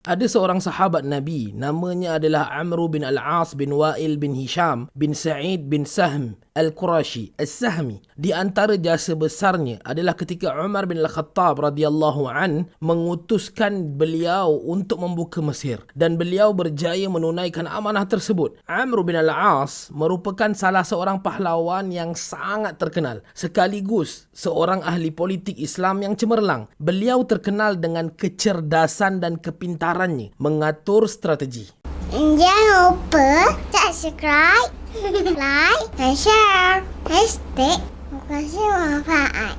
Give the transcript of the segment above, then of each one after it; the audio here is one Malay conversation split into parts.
Ada seorang sahabat Nabi, namanya adalah Amr bin Al-As bin Wa'il bin Hisham bin Sa'id bin Sahm Al-Qurashi As-Sahmi. Di antara jasa besarnya adalah ketika Umar bin Al-Khattab radhiyallahu an mengutuskan beliau untuk membuka Mesir dan beliau berjaya menunaikan amanah tersebut. Amr bin Al-As merupakan salah seorang pahlawan yang sangat terkenal sekaligus seorang ahli politik Islam yang cemerlang. Beliau terkenal dengan kecerdasan dan kepintarannya mengatur strategi. Jangan lupa subscribe, like, dan share. Hashtag Mokasi Manfaat.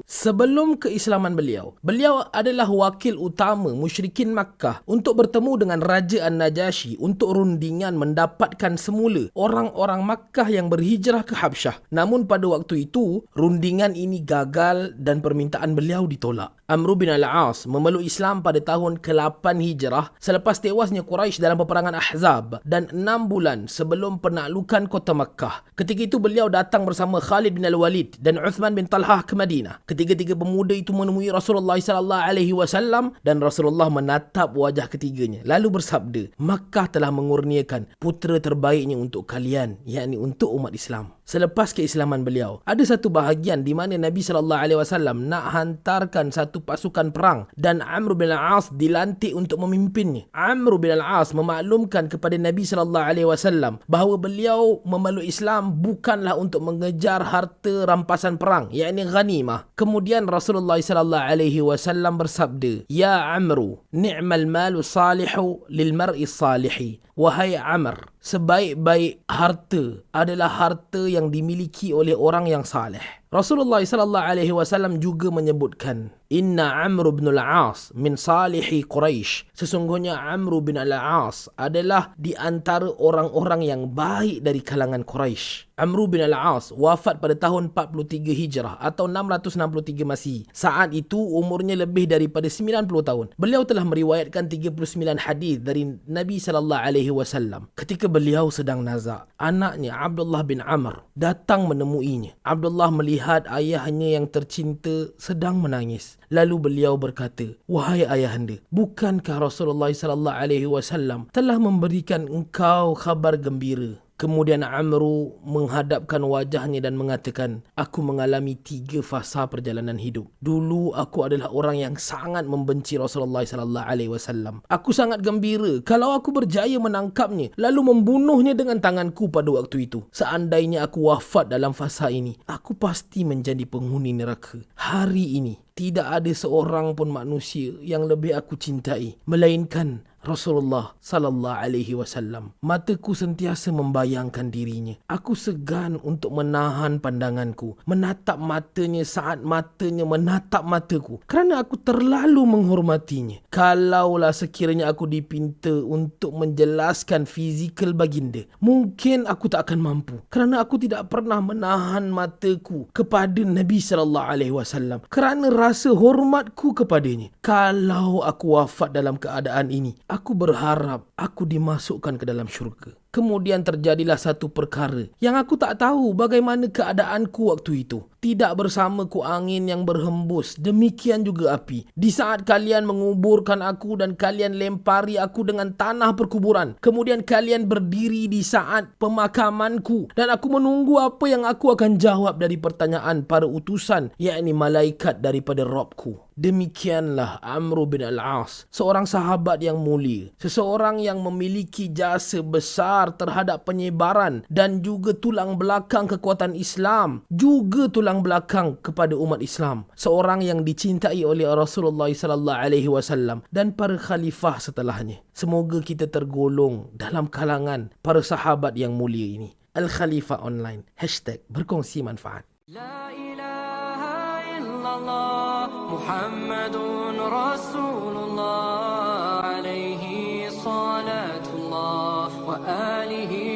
Sebelum keislaman beliau adalah wakil utama musyrikin Makkah untuk bertemu dengan Raja An-Najasyi untuk rundingan mendapatkan semula orang-orang Makkah yang berhijrah ke Habsyah. Namun pada waktu itu, rundingan ini gagal dan permintaan beliau ditolak. Amr bin Al-As memeluk Islam pada tahun ke-8 Hijrah selepas tewasnya Quraisy dalam peperangan Ahzab dan 6 bulan sebelum penaklukan kota Makkah. Ketika itu beliau datang bersama Khalid bin Al-Walid dan Uthman bin Talhah ke Madinah. Ketiga-tiga pemuda itu menemui Rasulullah SAW dan Rasulullah menatap wajah ketiganya lalu bersabda, "Makkah telah mengurniakan putera terbaiknya untuk kalian, yakni untuk umat Islam." Selepas keislaman beliau, ada satu bahagian di mana Nabi SAW nak hantarkan satu pasukan perang dan Amr bin Al-As dilantik untuk memimpinnya. Amr bin Al-As memaklumkan kepada Nabi SAW bahawa beliau memeluk Islam bukanlah untuk mengejar harta rampasan perang, yakni ghanimah. Kemudian Rasulullah SAW bersabda, "Ya Amru, ni'mal malu salihu lil mar'i salihi." Wahai Amr, sebaik-baik harta adalah harta yang dimiliki oleh orang yang saleh. Rasulullah SAW juga menyebutkan, "Inna Amr bin Al-As min salihi Quraisy." Sesungguhnya Amr bin Al-As adalah di antara orang-orang yang baik dari kalangan Quraisy. Amr bin Al-As wafat pada tahun 43 Hijrah atau 663 Masihi. Saat itu umurnya lebih daripada 90 tahun. Beliau telah meriwayatkan 39 hadis dari Nabi SAW. Ketika beliau sedang nazak, anaknya Abdullah bin Amr datang menemuinya. Abdullah melihat ayahnya yang tercinta sedang menangis. Lalu beliau berkata, "Wahai ayahanda, bukankah Rasulullah SAW telah memberikan engkau khabar gembira?" Kemudian Amru menghadapkan wajahnya dan mengatakan, "Aku mengalami 3 fasa perjalanan hidup. Dulu aku adalah orang yang sangat membenci Rasulullah SAW. Aku sangat gembira kalau aku berjaya menangkapnya lalu membunuhnya dengan tanganku pada waktu itu. Seandainya aku wafat dalam fasa ini, aku pasti menjadi penghuni neraka. Hari ini tidak ada seorang pun manusia yang lebih aku cintai melainkan Rasulullah SAW. Mataku sentiasa membayangkan dirinya. Aku segan untuk menahan pandanganku, menatap matanya saat matanya menatap mataku, kerana aku terlalu menghormatinya. Kalaulah sekiranya aku dipinta untuk menjelaskan fizikal baginda, mungkin aku tak akan mampu, kerana aku tidak pernah menahan mataku kepada Nabi SAW kerana rasa hormatku kepadanya. Kalau aku wafat dalam keadaan ini, aku berharap aku dimasukkan ke dalam syurga." Kemudian terjadilah satu perkara yang aku tak tahu bagaimana keadaanku waktu itu. Tidak bersamaku angin yang berhembus, demikian juga api. Di saat kalian menguburkan aku dan kalian lempari aku dengan tanah perkuburan, kemudian kalian berdiri di saat pemakamanku dan aku menunggu apa yang aku akan jawab dari pertanyaan para utusan, yakni malaikat daripada Rabbku. Demikianlah Amr bin Al-As, seorang sahabat yang mulia, seseorang yang memiliki jasa besar terhadap penyebaran dan juga tulang belakang kekuatan Islam, juga tulang belakang kepada umat Islam, seorang yang dicintai oleh Rasulullah SAW dan para khalifah setelahnya. Semoga kita tergolong dalam kalangan para sahabat yang mulia ini. Al-Khalifah Online #berkongsi manfaat. La ilaha illallah Muhammadun Rasulullah alaihi salatullah wa alihi